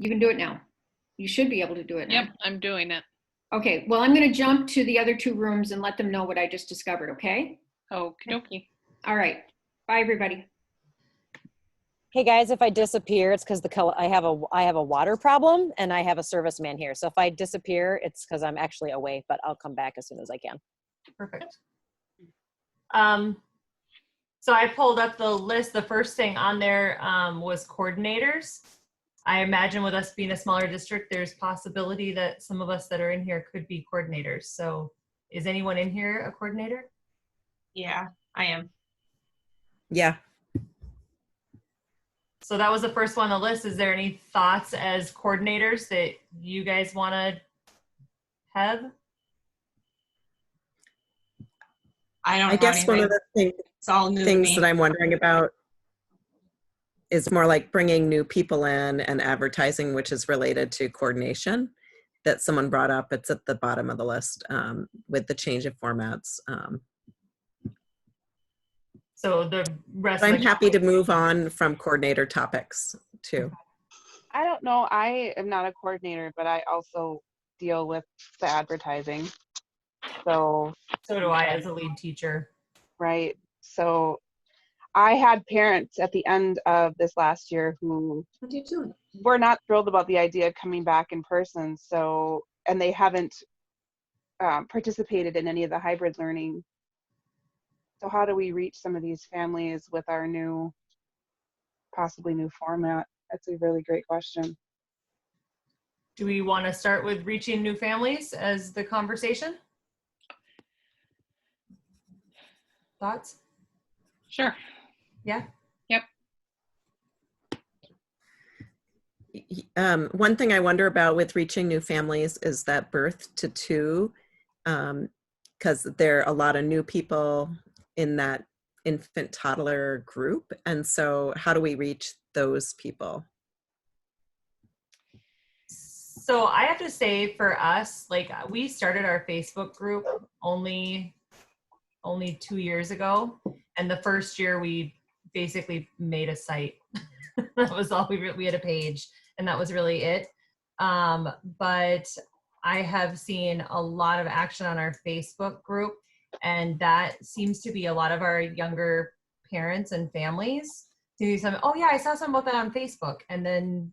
You can do it now. You should be able to do it now. Yep, I'm doing it. Okay, well, I'm going to jump to the other two rooms and let them know what I just discovered, okay? Okie dokie. All right. Bye, everybody. Hey guys, if I disappear, it's because I have a water problem and I have a serviceman here. So if I disappear, it's because I'm actually away, but I'll come back as soon as I can. Perfect. So I pulled up the list. The first thing on there was coordinators. I imagine with us being a smaller district, there's possibility that some of us that are in here could be coordinators. So is anyone in here a coordinator? Yeah, I am. Yeah. So that was the first one on the list. Is there any thoughts as coordinators that you guys want to have? I guess one of the things that I'm wondering about is more like bringing new people in and advertising, which is related to coordination that someone brought up. It's at the bottom of the list with the change of formats. So the rest. I'm happy to move on from coordinator topics too. I don't know. I am not a coordinator, but I also deal with the advertising. So do I as a lead teacher. Right. So I had parents at the end of this last year who were not thrilled about the idea of coming back in person. So, and they haven't participated in any of the hybrid learning. So how do we reach some of these families with our possibly new format? That's a really great question. Do we want to start with reaching new families as the conversation? Thoughts? Sure. Yeah. Yep. One thing I wonder about with reaching new families is that birth to two, because there are a lot of new people in that infant toddler group. And so how do we reach those people? So I have to say for us, like we started our Facebook group only 2 years ago. And the first year we basically made a site. That was all we had a page and that was really it. But I have seen a lot of action on our Facebook group, and that seems to be a lot of our younger parents and families do something. Oh yeah, I saw something about that on Facebook, and then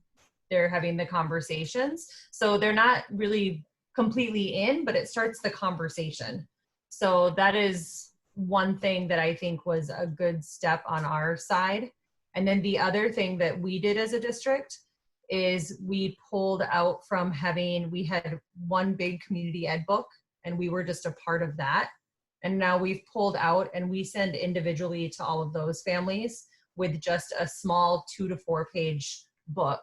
they're having the conversations. So they're not really completely in, but it starts the conversation. So that is one thing that I think was a good step on our side. And then the other thing that we did as a district is we pulled out from we had one big community ed book, and we were just a part of that. And now we've pulled out and we send individually to all of those families with just a small 2 to 4 page book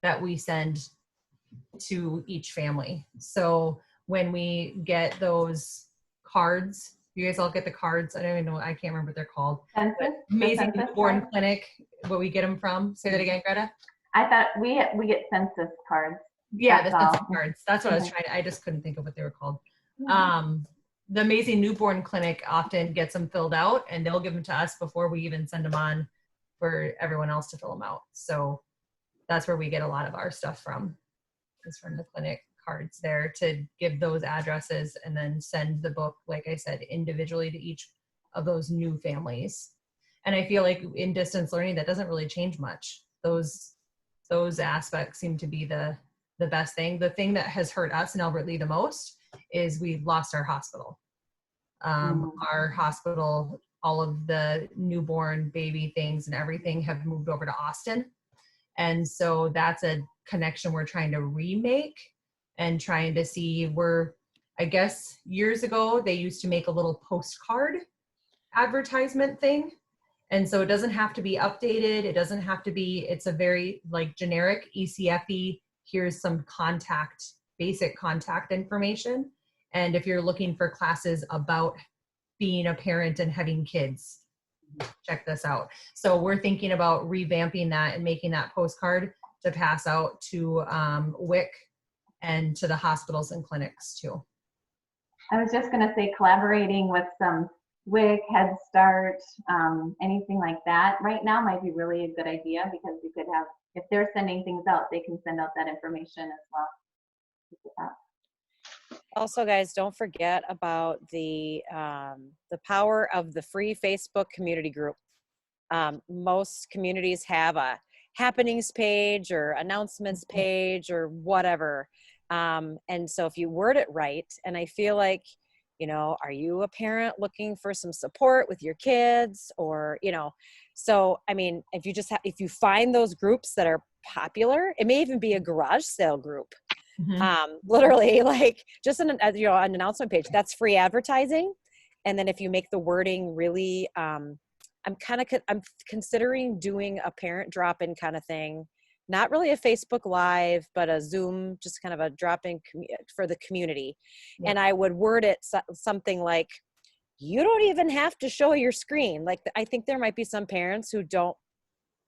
that we send to each family. So when we get those cards, you guys all get the cards. I don't even know, I can't remember what they're called. Amazing Newborn Clinic, where we get them from. Say that again, Greta. I thought we get census cards. Yeah, the census cards. That's what I was trying to, I just couldn't think of what they were called. The Amazing Newborn Clinic often gets them filled out, and they'll give them to us before we even send them on for everyone else to fill them out. So that's where we get a lot of our stuff from, is from the clinic cards there to give those addresses and then send the book, like I said, individually to each of those new families. And I feel like in distance learning, that doesn't really change much. Those aspects seem to be the best thing. The thing that has hurt us in Albert Lea the most is we lost our hospital. Our hospital, all of the newborn baby things and everything have moved over to Austin. And so that's a connection we're trying to remake and trying to see I guess years ago, they used to make a little postcard advertisement thing. And so it doesn't have to be updated. It doesn't have to be, it's a very like generic ECFE, here's some basic contact information. And if you're looking for classes about being a parent and having kids, check this out. So we're thinking about revamping that and making that postcard to pass out to WIC and to the hospitals and clinics too. I was just going to say collaborating with some WIC, Head Start, anything like that right now might be really a good idea, because you could have if they're sending things out, they can send out that information as well. Also, guys, don't forget about the power of the free Facebook community group. Most communities have a happenings page or announcements page or whatever. And so if you word it right, and I feel like, you know, are you a parent looking for some support with your kids, or, you know, so, I mean, if you just if you find those groups that are popular, it may even be a garage sale group. Literally, like just an announcement page, that's free advertising. And then if you make the wording really, I'm considering doing a parent drop-in kind of thing, not really a Facebook Live, but a Zoom, just kind of a drop-in for the community. Yeah. And I would word it something like, you don't even have to show your screen. Like, I think there might be some parents who don't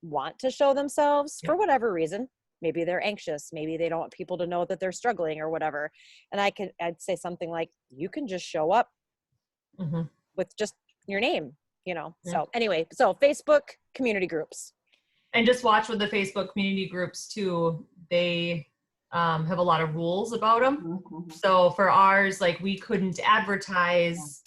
want to show themselves for whatever reason. Maybe they're anxious. Maybe they don't want people to know that they're struggling or whatever. And I'd say something like, you can just show up with just your name, you know? So anyway, so Facebook community groups. And just watch with the Facebook community groups too. They have a lot of rules about them. So for ours, like we couldn't advertise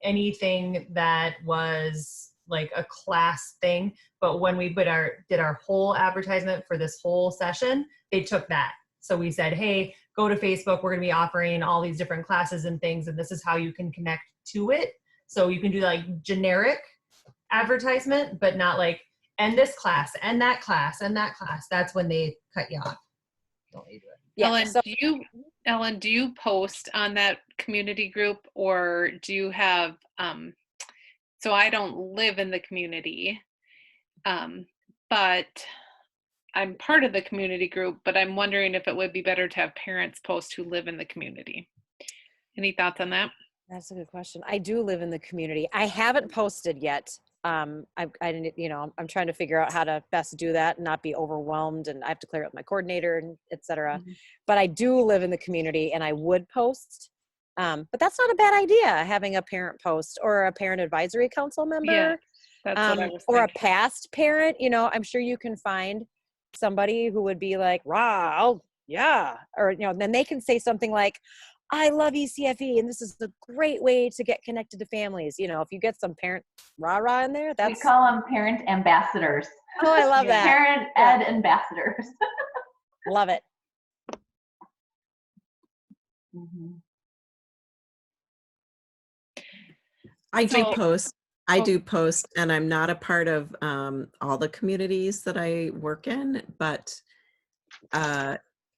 anything that was like a class thing. But when we did our whole advertisement for this whole session, they took that. So we said, hey, go to Facebook. We're going to be offering all these different classes and things, and this is how you can connect to it. So you can do like generic advertisement, but not like, and this class, and that class, and that class. That's when they cut you off. Don't you do it? Yeah, Ellen, do you post on that community group, or do you have, so I don't live in the community, but I'm part of the community group, but I'm wondering if it would be better to have parents post who live in the community. Any thoughts on that? That's a good question. I do live in the community. I haven't posted yet. I didn't, you know, I'm trying to figure out how to best do that and not be overwhelmed, and I have to clear it with my coordinator and et cetera. But I do live in the community and I would post. But that's not a bad idea, having a parent post or a parent advisory council member. Yeah, that's what I was or thinking. a past parent. You know, I'm sure you can find somebody who would be like, rah, yeah. Or, you know, then they can say something like, I love ECFE and this is a great way to get connected to families. You know, if you get some parent rah-rah in there, we call them parent ambassadors. Oh, I love that. Parent ed ambassadors. Love it. I do post, and I'm not a part of all the communities that I work in, but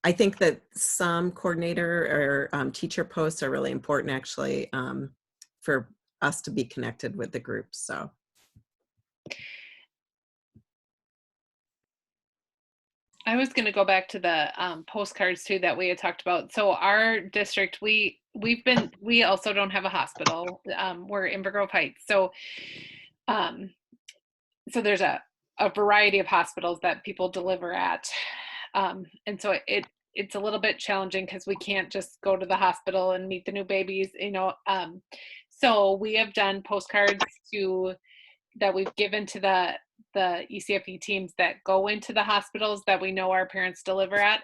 I think that some coordinator or teacher posts are really important, actually, for us to be connected with the groups. So. I was going to go back to the postcards too that we had talked about. So our district, we also don't have a hospital. We're in Inver Grove Heights. So there's a variety of hospitals that people deliver at. And so it's a little bit challenging because we can't just go to the hospital and meet the new babies, you know. So we have done postcards that we've given to the ECFE teams that go into the hospitals that we know our parents deliver at.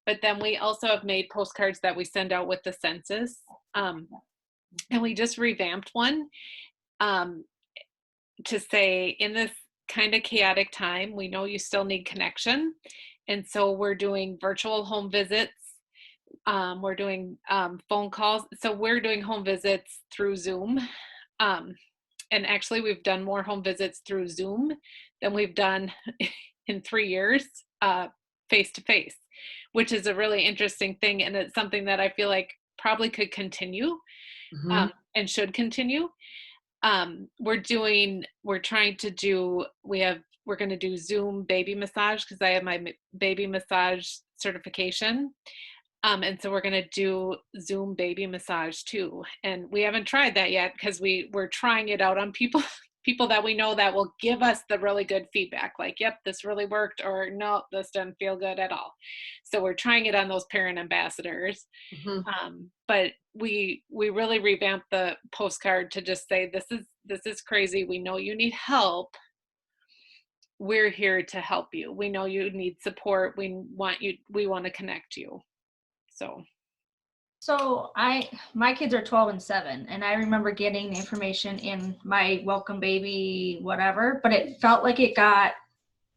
But then we also have made postcards that we send out with the census. And we just revamped one to say, in this kind of chaotic time, we know you still need connection. And so we're doing virtual home visits. We're doing phone calls. So we're doing home visits through Zoom. And actually, we've done more home visits through Zoom than we've done in 3 years face-to-face, which is a really interesting thing. And it's something that I feel like probably could continue and should continue. We're going to do Zoom baby massage because I have my baby massage certification. And so we're going to do Zoom baby massage too. And we haven't tried that yet because we're trying it out on people that we know that will give us the really good feedback. Like, yep, this really worked, or no, this doesn't feel good at all. So we're trying it on those parent ambassadors. But we really revamped the postcard to just say, this is crazy. We know you need help. we're here to help you. We know you need support. We want to connect you. So my kids are 12 and 7, and I remember getting the information in my welcome baby, whatever, but it felt like it got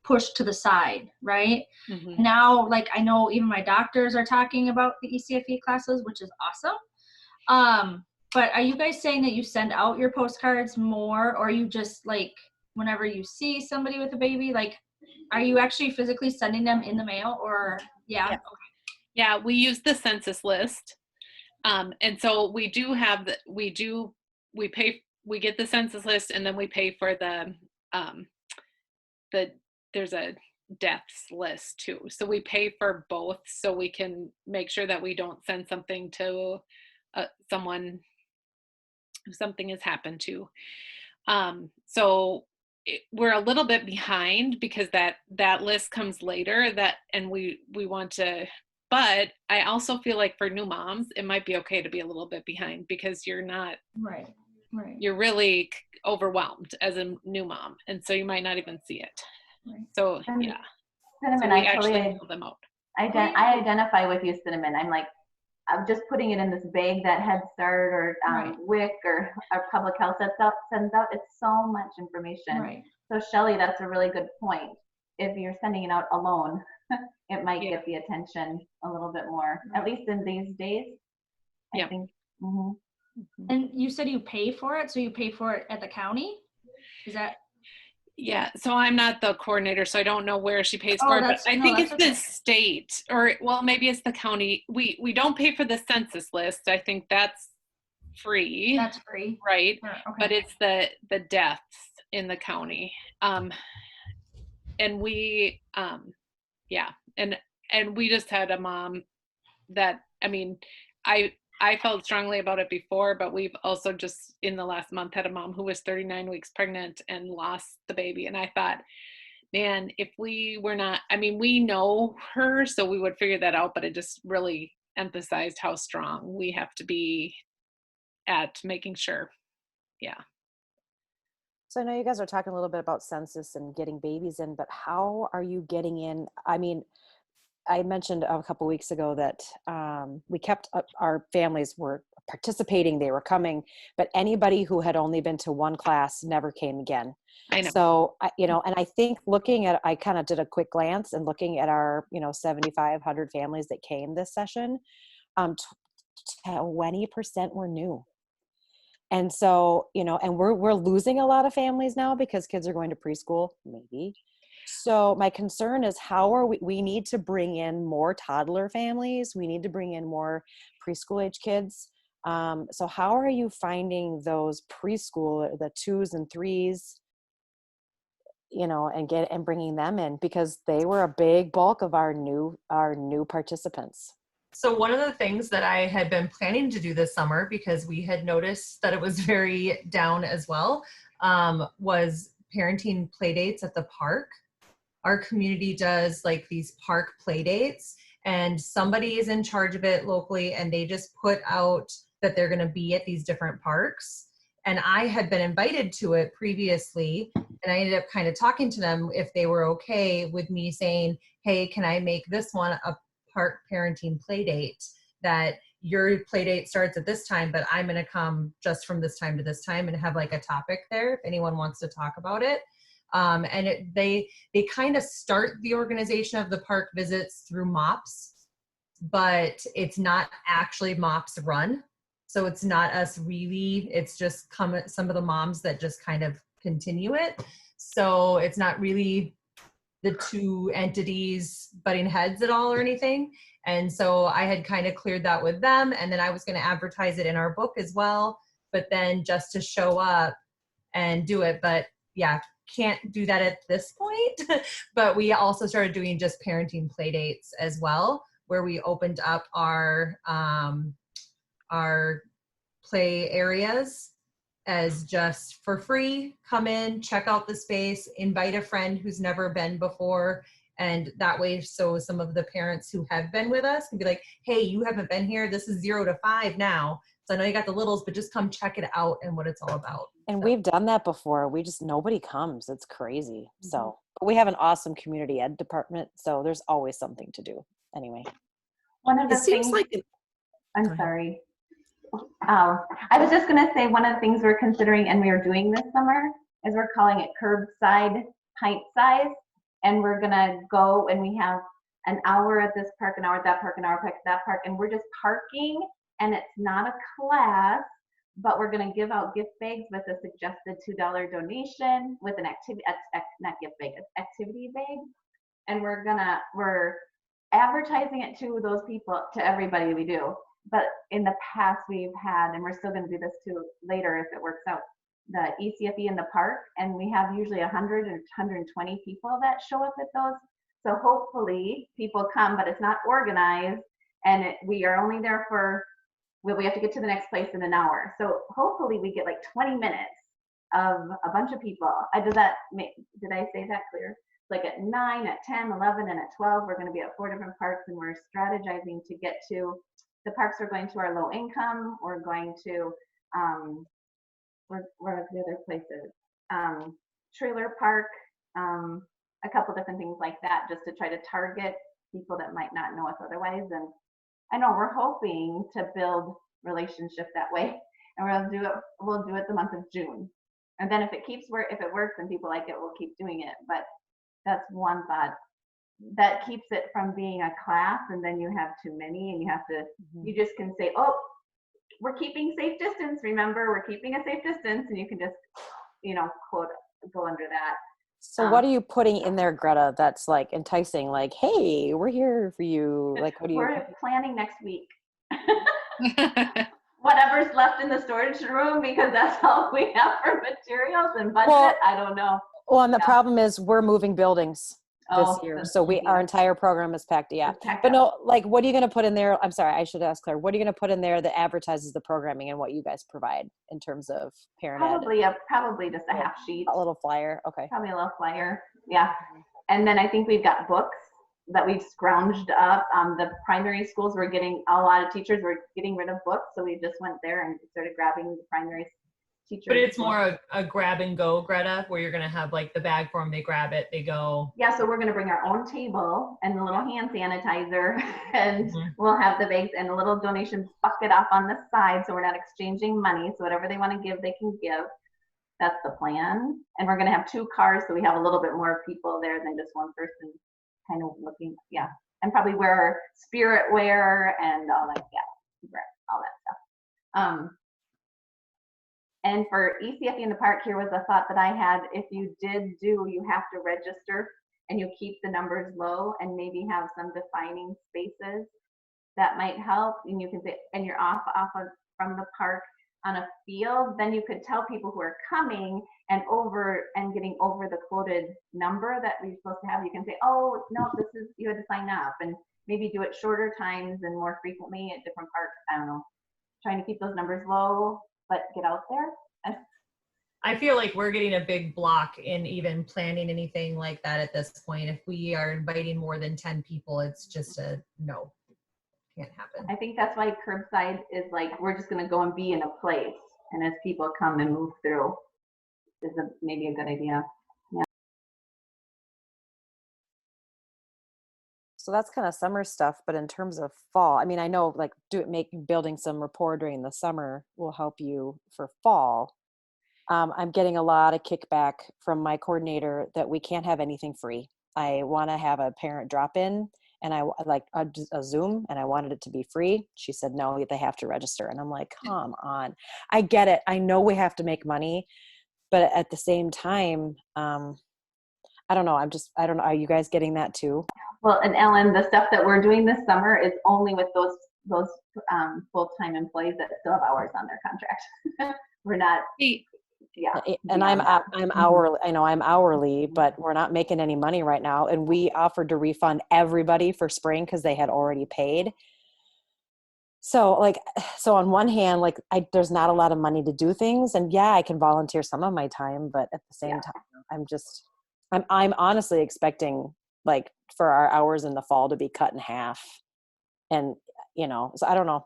pushed to the side, right? Mm-hmm. Now, like, I know even my doctors are talking about the ECFE classes, which is awesome. But are you guys saying that you send out your postcards more, or you just, like, whenever you see somebody with a baby, like, are you actually physically sending them in the mail, or yeah? Yes. Yeah, we use the census list. And so we do have we get the census list, and then we pay for there's a deaths list too. So we pay for both, so we can make sure that we don't send something to someone who something has happened to. So we're a little bit behind because that list comes later, and we want to. But I also feel like for new moms, it might be okay to be a little bit behind, because you're not, Right. you're really overwhelmed as a new mom. And so you might not even see it. Right. So, And yeah. Cinnamon, So we I actually totally fill them out. I identify with you, Cinnamon. I'm just putting it in this bag that Head Start or Right. WIC or our public health sends out. It's so much information. Right. So Shelley, that's a really good point. If you're sending it out alone, it might Yeah. get the attention a little bit more, at least in these days. I Yeah. think. Mhm. And you said you pay for it, so you pay for it at the county? Is that? Yeah, so I'm not the coordinator, so I don't know where she pays Oh, for it, but that's- I no, think that's it's the okay. state, or, well, maybe it's the county. We don't pay for the census list. I think that's free, That's free. right? Or- okay. But it's the deaths in the county. And we, yeah, and we just had a mom that, I mean, I felt strongly about it before, but we've also just in the last month had a mom who was 39 weeks pregnant and lost the baby. And I thought, man, if we were not, I mean, we know her, so we would figure that out, but it just really emphasized how strong we have to be at making sure. Yeah. So I know you guys are talking a little bit about census and getting babies in, but how are you getting in? I mean, I mentioned a couple weeks ago that we kept our families were participating, they were coming, but anybody who had only been to one class never came again. I know. So, and I think I kind of did a quick glance and looking at our, 7,500 families that came this session, 20% were new. And so, and we're losing a lot of families now because kids are going to preschool, maybe. So my concern is how are we need to bring in more toddler families. We need to bring in more preschool age kids. So how are you finding those preschool, the 2s and 3s, and bringing them in, because they were a big bulk of our new participants. So one of the things that I had been planning to do this summer, because we had noticed that it was very down as well, was parenting play dates at the park. Our community does like these park play dates, and somebody is in charge of it locally, and they just put out that they're going to be at these different parks. And I had been invited to it previously, and I ended up kind of talking to them if they were okay with me saying, hey, can I make this one a park parenting play date, that your play date starts at this time, but I'm going to come just from this time to this time and have like a topic there if anyone wants to talk about it. They kind of start the organization of the park visits through MOPS, but it's not actually MOPS run. So it's not us really, it's just some of the moms that just kind of continue it. So it's not really the two entities butting heads at all or anything. And so I had kind of cleared that with them, and then I was going to advertise it in our book as well, but then just to show up and do it. But yeah, can't do that at this point. But we also started doing just parenting play dates as well, where we opened up our play areas as just for free. Come in, check out the space, invite a friend who's never been before. And that way, so some of the parents who have been with us can be like, hey, you haven't been here. This is 0 to 5 now. I know you got the littles, but just come check it out and what it's all about. And we've done that before. Nobody comes. It's crazy. So, but we have an awesome community ed department. So there's always something to do. Anyway. One of the It seems things, like I'm sorry. I was just going to say one of the things we're considering and we are doing this summer is we're calling it curbside pint size. And we're going to go and we have an hour at this park, an hour at that park, an hour at that park. And we're just parking and it's not a class, but we're going to give out gift bags with a suggested $2 donation with an activity, not gift bag, activity bag. And we're advertising it to those people, to everybody we do. But in the past we've had, and we're still going to do this too later if it works out, the ECFE in the park, and we have usually 100 or 120 people that show up at those. So hopefully people come, but it's not organized, and we are only there for, we have to get to the next place in an hour. So hopefully we get like 20 minutes of a bunch of people. Did I say that clear? Like at 9, at 10, 11, and at 12, we're going to be at 4 different parks, and we're strategizing to get to the parks. We're going to our low income. We're going to, where are the other places? Trailer park, a couple different things like that, just to try to target people that might not know us otherwise. And I know we're hoping to build relationship that way, and we'll do it the month of June. And then if it works and people like it, we'll keep doing it. But that's one thought. That keeps it from being a class, and then you have too many, and you have to, you just can say, oh, we're keeping safe distance. Remember, we're keeping a safe distance, and you can just, quote, go under that. So what are you putting in there, Greta, that's like enticing? Like, hey, we're here for you. Like, what do you? We're planning next week. Whatever's left in the storage room, because that's all we have for materials and budget. Well, I don't know. Well, and the problem is we're moving buildings this Oh, year. that's So easy. our entire program is packed. Yeah. It's packed But up. no, like, what are you going to put in there? I'm sorry, I should ask Claire. What are you going to put in there that advertises the programming and what you guys provide in terms of parent ed? Probably just a half sheet. A little flyer. Okay. Probably a little flyer. Yeah. And then I think we've got books that we've scrounged up. The primary schools were getting, a lot of teachers were getting rid of books. So we just went there and started grabbing the primary teachers. But it's more a grab and go, Greta, where you're going to have like the bag for them. They grab it, they go. Yeah, so we're going to bring our own table and a little hand sanitizer, and we'll have the bags and a little donation bucket off on the side, so we're not exchanging money. So whatever they want to give, they can give. That's the plan. And we're going to have 2 cars, so we have a little bit more people there than just one person kind of looking. Yeah, and probably wear spirit wear and all that. Yeah, all that stuff. And for ECFE in the park, here was a thought that I had. If you you have to register, and you keep the numbers low and maybe have some defining spaces that might help. And you can say, and you're from the park on a field, then you could tell people who are coming and getting over the quoted number that we're supposed to have. You can say, oh, no, you had to sign up, and maybe do it shorter times and more frequently at different parks. I don't know, trying to keep those numbers low, but get out there. I feel like we're getting a big block in even planning anything like that at this point. If we are inviting more than 10 people, it's just a no. Can't happen. I think that's why curbside is like, we're just going to go and be in a place. And as people come and move through, is maybe a good idea. Yeah. So that's kind of summer stuff, but in terms of fall, I mean, I know like building some rapport during the summer will help you for fall. I'm getting a lot of kickback from my coordinator that we can't have anything free. I want to have a parent drop in, and I like a Zoom, and I wanted it to be free. She said, no, they have to register. And I'm like, come on. I get it. I know we have to make money, but at the same time, I don't know. I don't know. Are you guys getting that too? Well, and Ellen, the stuff that we're doing this summer is only with those full-time employees that still have hours on their contract. We're not. Yeah. And I'm hourly. I know I'm hourly, but we're not making any money right now. And we offered to refund everybody for spring because they had already paid. So on one hand, there's not a lot of money to do things, and yeah, I can volunteer some of my time, but at the same time, I'm honestly expecting for our hours in the fall to be cut in half. And so I don't know.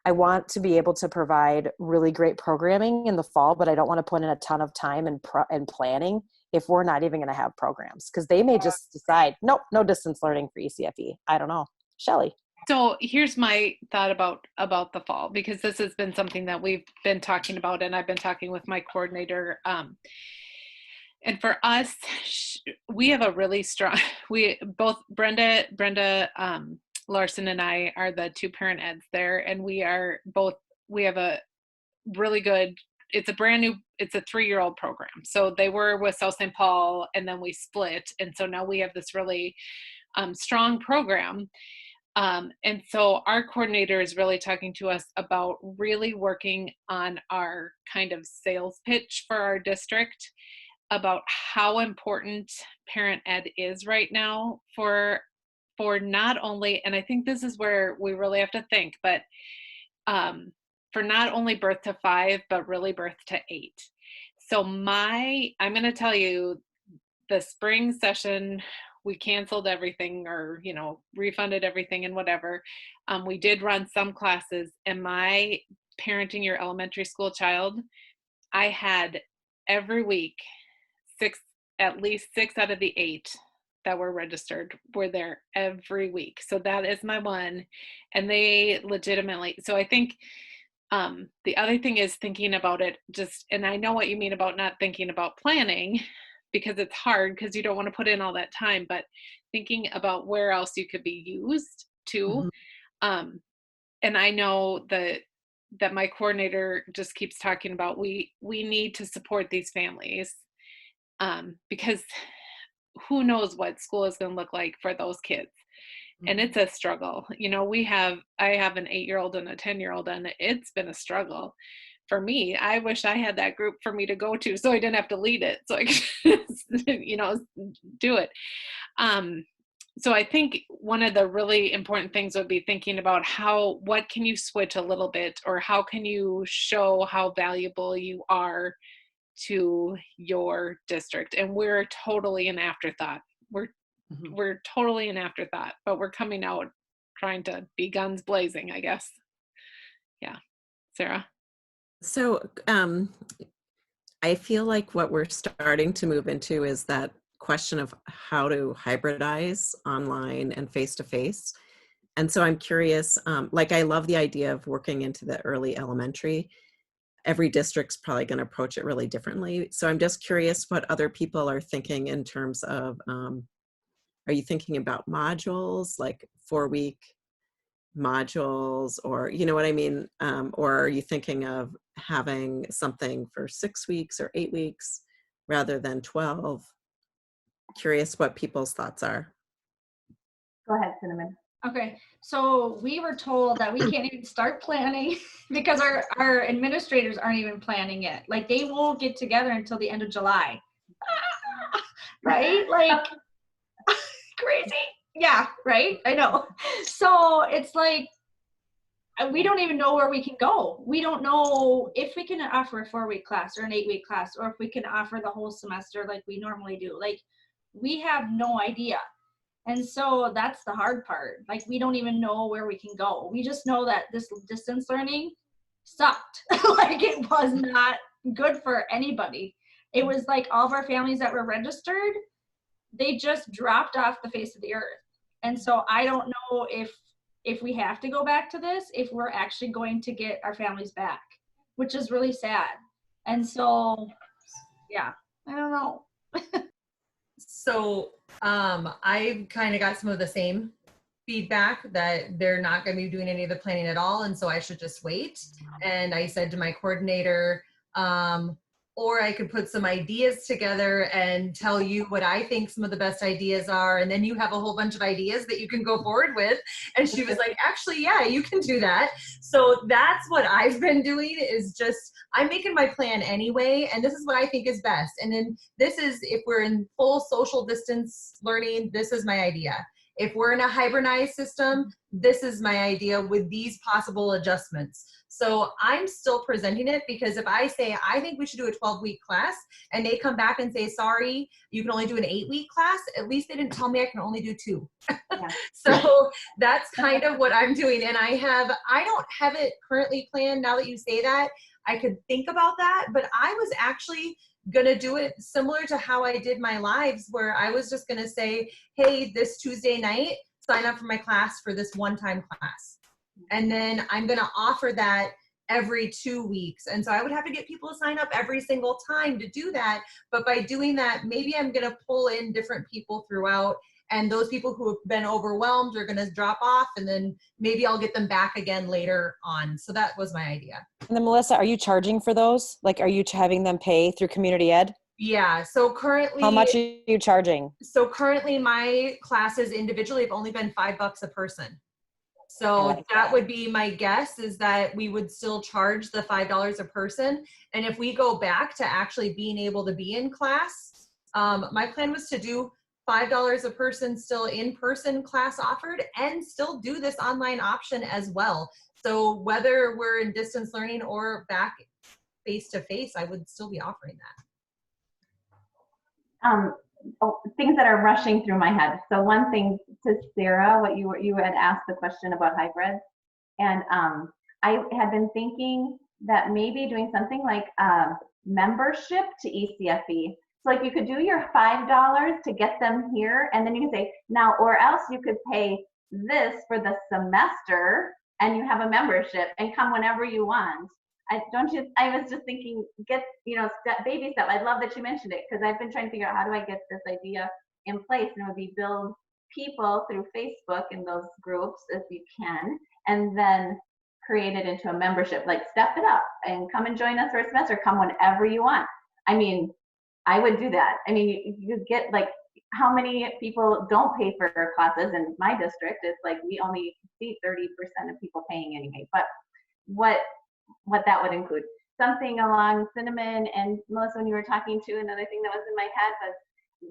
I want to be able to provide really great programming in the fall, but I don't want to put in a ton of time and planning if we're not even going to have programs, because they may just decide, nope, no distance learning for ECFE. I don't know. Shelley. So here's my thought about the fall, because this has been something that we've been talking about, and I've been talking with my coordinator. And for us, we have a really strong, both Brenda Larson and I are the two parent eds there, and we have a really good, it's a 3-year-old program. So they were with South St. Paul, and then we split. And so now we have this really strong program. And so our coordinator is really talking to us about really working on our kind of sales pitch for our district, about how important parent ed is right now for not only, and I think this is where we really have to think, but for not only birth to 5, but really birth to 8. So I'm going to tell you, the spring session, we canceled everything, or, refunded everything and whatever. We did run some classes, and my parenting your elementary school child, I had every week, at least 6 out of the 8 that were registered were there every week. So that is my one. And they legitimately, so I think the other thing is thinking about it and I know what you mean about not thinking about planning, because it's hard because you don't want to put in all that time, but thinking about where else you could be used too. Mm-hmm. And I know that my coordinator just keeps talking about, we need to support these families, because who knows what school is going to look like for those kids. Mm-hmm. And it's a struggle. I have an 8-year-old and a 10-year-old, and it's been a struggle for me. I wish I had that group for me to go to, so I didn't have to lead it, so I could, do it. So I think one of the really important things would be thinking about what can you switch a little bit, or how can you show how valuable you are to your district. And we're totally an afterthought. We're totally an afterthought, but we're coming out trying to be guns blazing, I guess. Yeah. Sarah? So I feel like what we're starting to move into is that question of how to hybridize online and face-to-face. And so I'm curious, I love the idea of working into the early elementary. Every district's probably going to approach it really differently. So I'm just curious what other people are thinking in terms of, are you thinking about modules, like 4-week modules, or you know what I mean? Or are you thinking of having something for 6 weeks or 8 weeks rather than 12? Curious what people's thoughts are. Go ahead, Cinnamon. Okay, so we were told that we can't even start planning because our administrators aren't even planning it. Like, they won't get together until the end of July. Right? Like, crazy. Yeah, right? I know. So it's like, we don't even know where we can go. We don't know if we can offer a 4-week class or an 8-week class, or if we can offer the whole semester like we normally do. Like, we have no idea. And so that's the hard part. Like, we don't even know where we can go. We just know that this distance learning sucked. Like, it was not good for anybody. It was like all of our families that were registered, they just dropped off the face of the earth. And so I don't know if we have to go back to this, if we're actually going to get our families back, which is really sad. And so, yeah, I don't know. So I kind of got some of the same feedback that they're not going to be doing any of the planning at all, and so I should just wait. And I said to my coordinator, or I could put some ideas together and tell you what I think some of the best ideas are, and then you have a whole bunch of ideas that you can go forward with. And she was like, actually, yeah, you can do that. So that's what I've been doing, is just, I'm making my plan anyway, and this is what I think is best. And then this is, if we're in full social distance learning, this is my idea. if we're in a hybridized system, this is my idea with these possible adjustments. So I'm still presenting it, because if I say, I think we should do a 12-week class, and they come back and say, sorry, you can only do an 8-week class, at least they didn't tell me I can only do 2. Yeah. So that's kind of what I'm doing. And I don't have it currently planned. Now that you say that, I could think about that, but I was actually gonna do it similar to how I did my lives, where I was just gonna say, hey, this Tuesday night, sign up for my class for this one-time class. And then I'm gonna offer that every 2 weeks. And so I would have to get people to sign up every single time to do that. But by doing that, maybe I'm gonna pull in different people throughout, and those people who have been overwhelmed are gonna drop off, and then maybe I'll get them back again later on. So that was my idea. And then Melissa, are you charging for those? Like, are you having them pay through Community Ed? Yeah, so currently— How much are you charging? So currently my classes individually have only been $5 a person. So like that would be my guess, is that we would still charge the $5 a person. And if we go back to actually being able to be in class, my plan was to do $5 a person still in-person class offered, and still do this online option as well. So whether we're in distance learning or back face-to-face, I would still be offering that. Things that are rushing through my head. So one thing to Sarah, what you had asked the question about hybrid, and I had been thinking that maybe doing something like membership to ECFE. So like you could do your $5 to get them here, and then you can say now, or else you could pay this for the semester, and you have a membership and come whenever you want. I was just thinking, baby step. I love that you mentioned it, because I've been trying to figure out how do I get this idea in place, and it would be build people through Facebook in those groups if you can, and then create it into a membership, like step it up and come and join us for a semester, come whenever you want. I mean, I would do that. I mean, you get like, how many people don't pay for classes in my district? It's like we only see 30% of people paying anyway, but what that would include. Something along Cinnamon and Melissa, when you were talking to, another thing that was in my head was,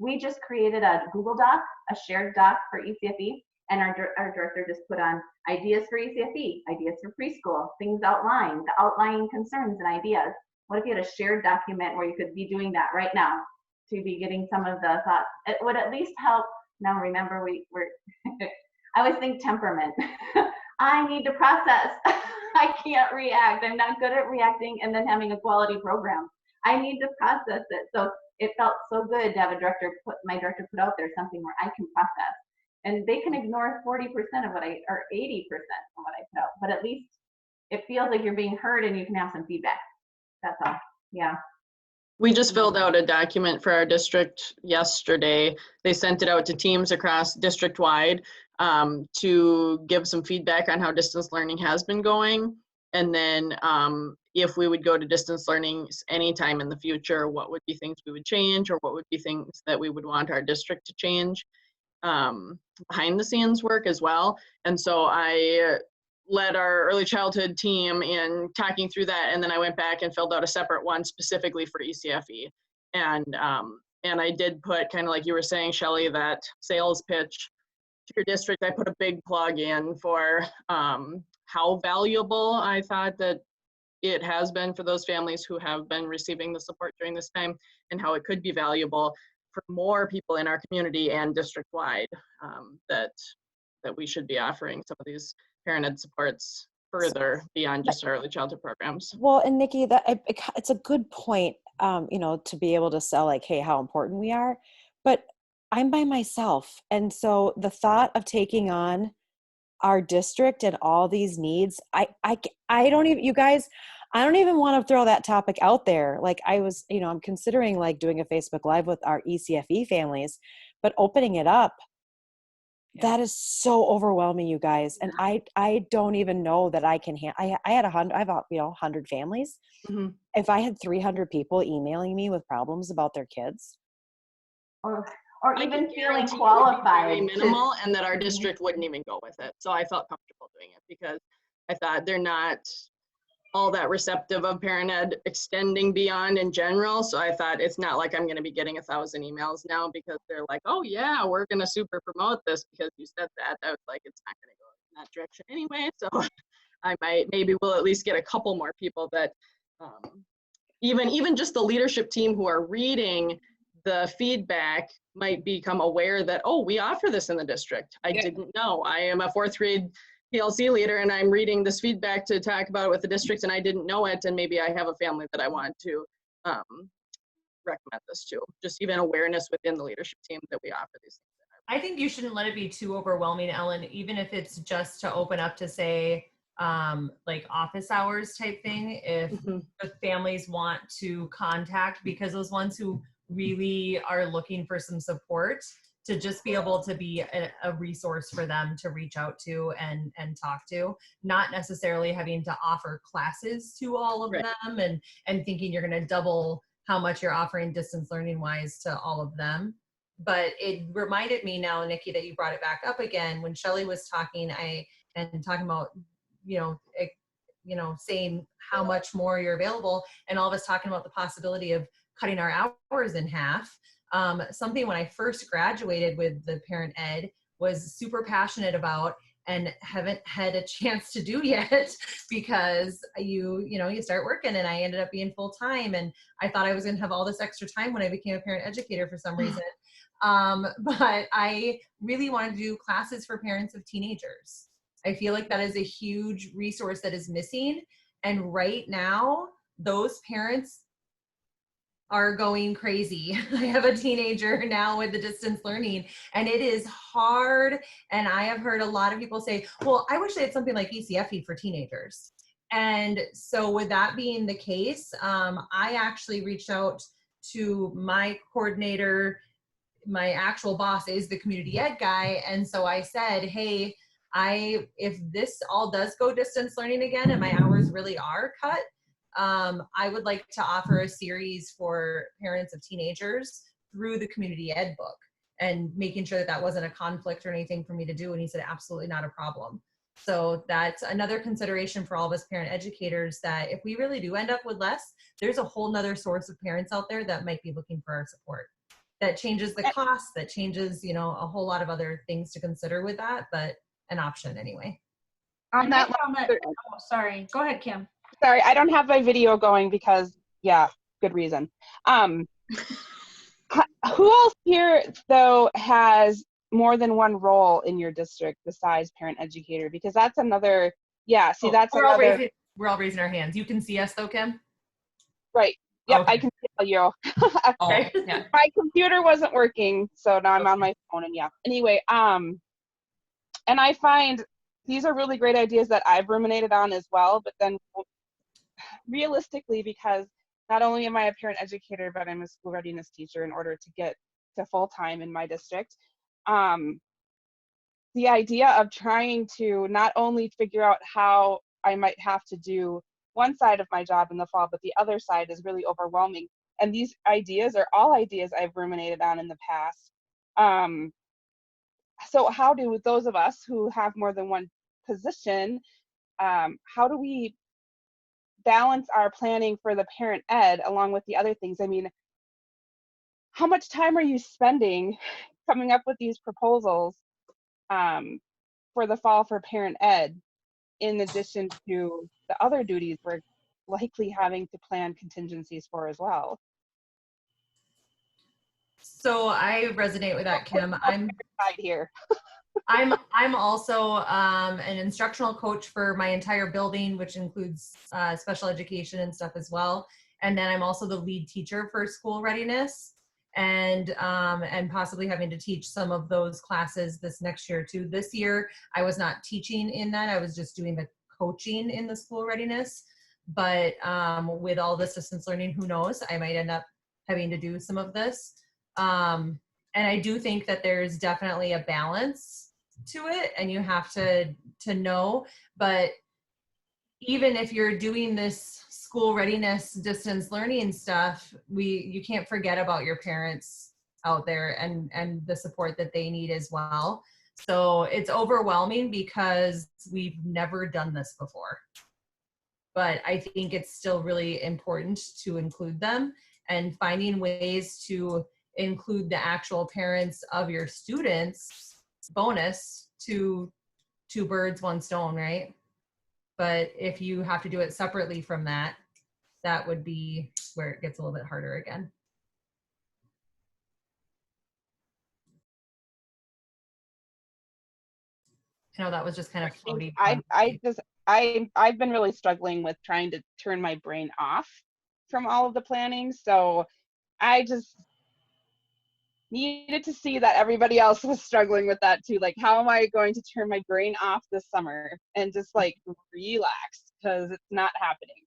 we just created a Google Doc, a shared doc for ECFE, and our director just put on ideas for ECFE, ideas for preschool, things outlined, the outlying concerns and ideas. What if you had a shared document where you could be doing that right now to be getting some of the thoughts? It would at least help. Now remember, we're I always think temperament. I need to process. I can't react. I'm not good at reacting and then having a quality program. I need to process it. So it felt so good to have my director put out there something where I can process. And they can ignore 40% of what or 80% of what I put out. But at least it feels like you're being heard and you can have some feedback. That's all. Yeah. We just filled out a document for our district yesterday. They sent it out to teams across district-wide to give some feedback on how distance learning has been going. And then if we would go to distance learning anytime in the future, what would be things we would change, or what would be things that we would want our district to change, behind the scenes work as well. And so I led our early childhood team in talking through that, and then I went back and filled out a separate one specifically for ECFE. And I did put, kind of like you were saying, Shelley, that sales pitch to your district. I put a big plug in for how valuable I thought that it has been for those families who have been receiving the support during this time, and how it could be valuable for more people in our community and district-wide, that we should be offering some of these parent ed supports further beyond just our early childhood programs. Well, and Nikki, it's a good point, to be able to sell like, hey, how important we are. But I'm by myself. And so the thought of taking on our district and all these needs, I don't even, you guys, I don't even want to throw that topic out there. Like I was, I'm considering like doing a Facebook Live with our ECFE families, but opening it up, that is so overwhelming, you guys. And I don't even know that I can I have 100 families. Mm-hmm. If I had 300 people emailing me with problems about their kids, or even feeling qualified, very minimal, and that our district wouldn't even go with it. So I felt comfortable doing it because I thought they're not all that receptive of parent ed extending beyond in general. So I thought it's not like I'm going to be getting 1,000 emails now because they're like, oh yeah, we're going to super promote this because you said that. I was like, it's not going to go in that direction anyway. So maybe we'll at least get a couple more people that even just the leadership team who are reading the feedback might become aware that, oh, we offer this in the district. I didn't know. I am a 4th grade PLC leader and I'm reading this feedback to talk about it with the district and I didn't know it, and maybe I have a family that I want to recommend this to. Just even awareness within the leadership team that we offer these things. I think you shouldn't let it be too overwhelming, Ellen, even if it's just to open up to say like office hours type thing, if the families want to contact, because those ones who really are looking for some support, to just be able to be a resource for them to reach out to and talk to, not necessarily having to offer classes to all of them and thinking you're going to double how much you're offering distance learning wise to all of them. But it reminded me now, Nikki, that you brought it back up again when Shelley was talking, talking about, saying how much more you're available, and all of us talking about the possibility of cutting our hours in half. Something when I first graduated with the parent ed was super passionate about and haven't had a chance to do yet because you start working, and I ended up being full time, and I thought I was going to have all this extra time when I became a parent educator for some reason. But I really wanted to do classes for parents of teenagers. I feel like that is a huge resource that is missing. And right now, those parents are going crazy. I have a teenager now with the distance learning, and it is hard. And I have heard a lot of people say, well, I wish they had something like ECFE for teenagers. And so with that being the case, I actually reached out to my coordinator. My actual boss is the community ed guy. And so I said, hey, if this all does go distance learning again and my hours really are cut, I would like to offer a series for parents of teenagers through the community ed book, and making sure that that wasn't a conflict or anything for me to do. And he said, absolutely not a problem. So that's another consideration for all of us parent educators, that if we really do end up with less, there's a whole nother source of parents out there that might be looking for our support. That changes the cost, that changes, a whole lot of other things to consider with that, but an option anyway. On that, sorry, go ahead, Kim. Sorry, I don't have my video going because, good reason. Who else here, though, has more than one role in your district besides parent educator? Because that's another, we're all raising our hands. You can see us though, Kim? Right. Yeah, okay. I can tell you. Okay. Yeah. My computer wasn't working, so now I'm on my phone, and Anyway, and I find these are really great ideas that I've ruminated on as well, but then realistically, because not only am I a parent educator, but I'm a school readiness teacher in order to get to full-time in my district. The idea of trying to not only figure out how I might have to do one side of my job in the fall, but the other side is really overwhelming. And these ideas are all ideas I've ruminated on in the past. So how do those of us who have more than one position, how do we balance our planning for the parent ed along with the other things? I mean, how much time are you spending coming up with these proposals for the fall for parent ed, in addition to the other duties we're likely having to plan contingencies for as well? So I resonate with that, Kim. I'm here. I'm also an instructional coach for my entire building, which includes special education and stuff as well. And then I'm also the lead teacher for school readiness, and possibly having to teach some of those classes this next year too. This year, I was not teaching in that. I was just doing the coaching in the school readiness. But with all this distance learning, who knows? I might end up having to do some of this. And I do think that there's definitely a balance to it, and you have to know. But even if you're doing this school readiness distance learning stuff, you can't forget about your parents out there and the support that they need as well. So it's overwhelming because we've never done this before. but I think it's still really important to include them, and finding ways to include the actual parents of your students. Bonus to two birds, one stone, right? But if you have to do it separately from that, that would be where it gets a little bit harder again. I know that was just kind of floaty. I've been really struggling with trying to turn my brain off from all of the planning. So I just needed to see that everybody else was struggling with that too. Like, how am I going to turn my brain off this summer and just like relax, because it's not happening.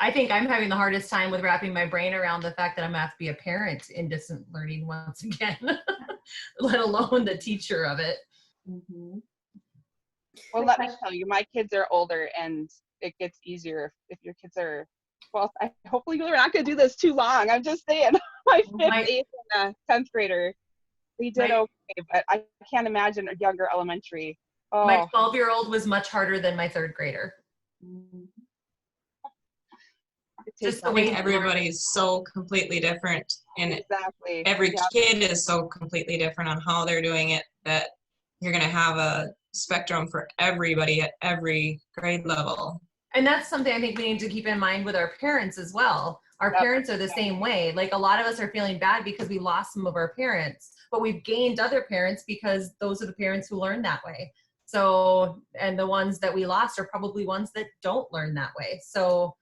I think I'm having the hardest time with wrapping my brain around the fact that I'm going to have to be a parent in distant learning once again, let alone the teacher of it. Mm-hmm. Well, let me tell you, my kids are older and it gets easier if your kids are, well, hopefully you're not going to do this too long. I'm just saying, my 5th, 8th, and 10th grader, they did okay, but I can't imagine a younger elementary. Oh. My 12-year-old was much harder than my 3rd grader. Just the way everybody's so completely different, and every kid is so completely different on how they're doing it, that you're going to have a spectrum for everybody at every grade level. And that's something I think we need to keep in mind with our parents as well. Our parents are the same way. Like, a lot of us are feeling bad because we lost some of our parents, but we've gained other parents because those are the parents who learn that way. So, and the ones that we lost are probably ones that don't learn that way. So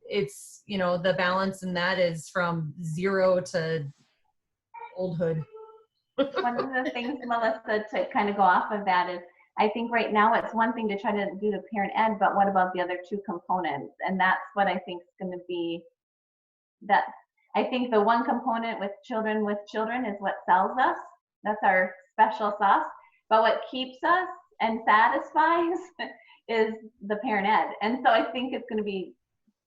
it's, you know, the balance in that is from 0 to oldhood. One of the things, Melissa, to kind of go off of that is, I think right now it's one thing to try to do the parent ed, but what about the other 2 components? And that's what I think is going to be that. I think the one component with children is what sells us. That's our special sauce. But what keeps us and satisfies is the parent ed. And so I think it's going to be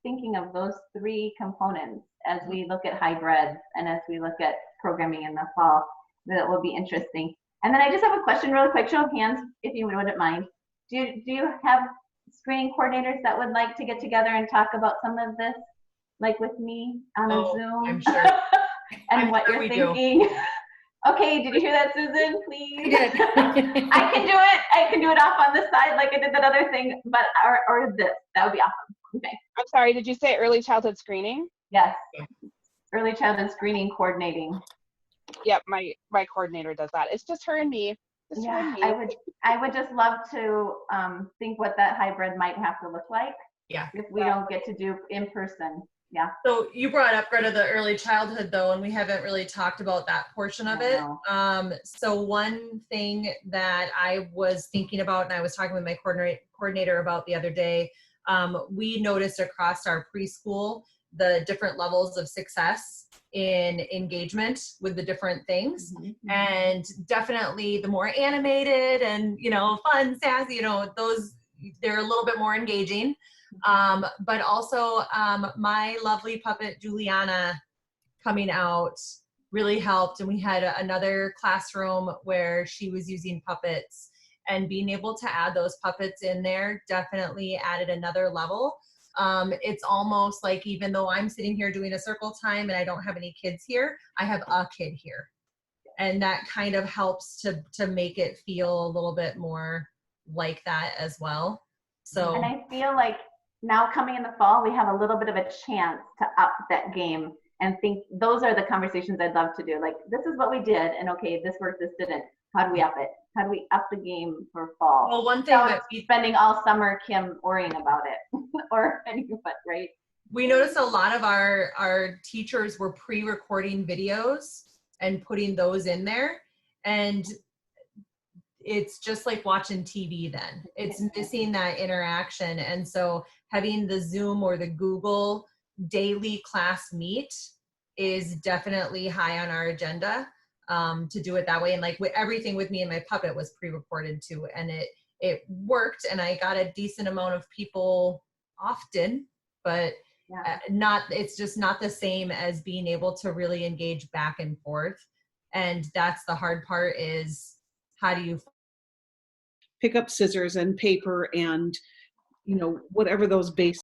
thinking of those 3 components as we look at hybrids and as we look at programming in the fall. That will be interesting. And then I just have a question really quick, show of hands, if you wouldn't mind. Do you have screening coordinators that would like to get together and talk about some of this, like with me on a Zoom? I'm sure. And what you're thinking. Okay, did you hear that, Susan? Please. I did. I can do it. I can do it off on the side like I did that other thing, but or this. That would be awesome. Okay. I'm sorry, did you say early childhood screening? Yes. Early childhood screening coordinating. Yep, my coordinator does that. It's just her and me. Yeah, I would just love to think what that hybrid might have to look like. Yeah. If we don't get to do in person. Yeah. So you brought up, Greta, the early childhood though, and we haven't really talked about that portion of it. So one thing that I was thinking about, and I was talking with my coordinator about the other day, we noticed across our preschool the different levels of success in engagement with the different things. Mm-hmm. And definitely the more animated and, you know, fun, sassy, you know, those, they're a little bit more engaging. But also my lovely puppet Juliana coming out really helped. And we had another classroom where she was using puppets, and being able to add those puppets in there definitely added another level. It's almost like, even though I'm sitting here doing a circle time and I don't have any kids here, I have a kid here. And that kind of helps to make it feel a little bit more like that as well. So, and I feel like now coming in the fall, we have a little bit of a chance to up that game and think those are the conversations I'd love to do. Like, this is what we did, and okay, this worked, this didn't. How do we up it? How do we up the game for fall? Well, one thing that we're spending all summer, Kim, worrying about it, or anything, but right. We noticed a lot of our teachers were pre-recording videos and putting those in there, and it's just like watching TV then. It's missing that interaction. And so having the Zoom or the Google daily class meet is definitely high on our agenda, to do it that way. And like everything with me and my puppet was pre-recorded too. And it worked, and I got a decent amount of people often, but it's just not the same as being able to really engage back and forth. And that's the hard part, is how do you pick up scissors and paper and you know, whatever those base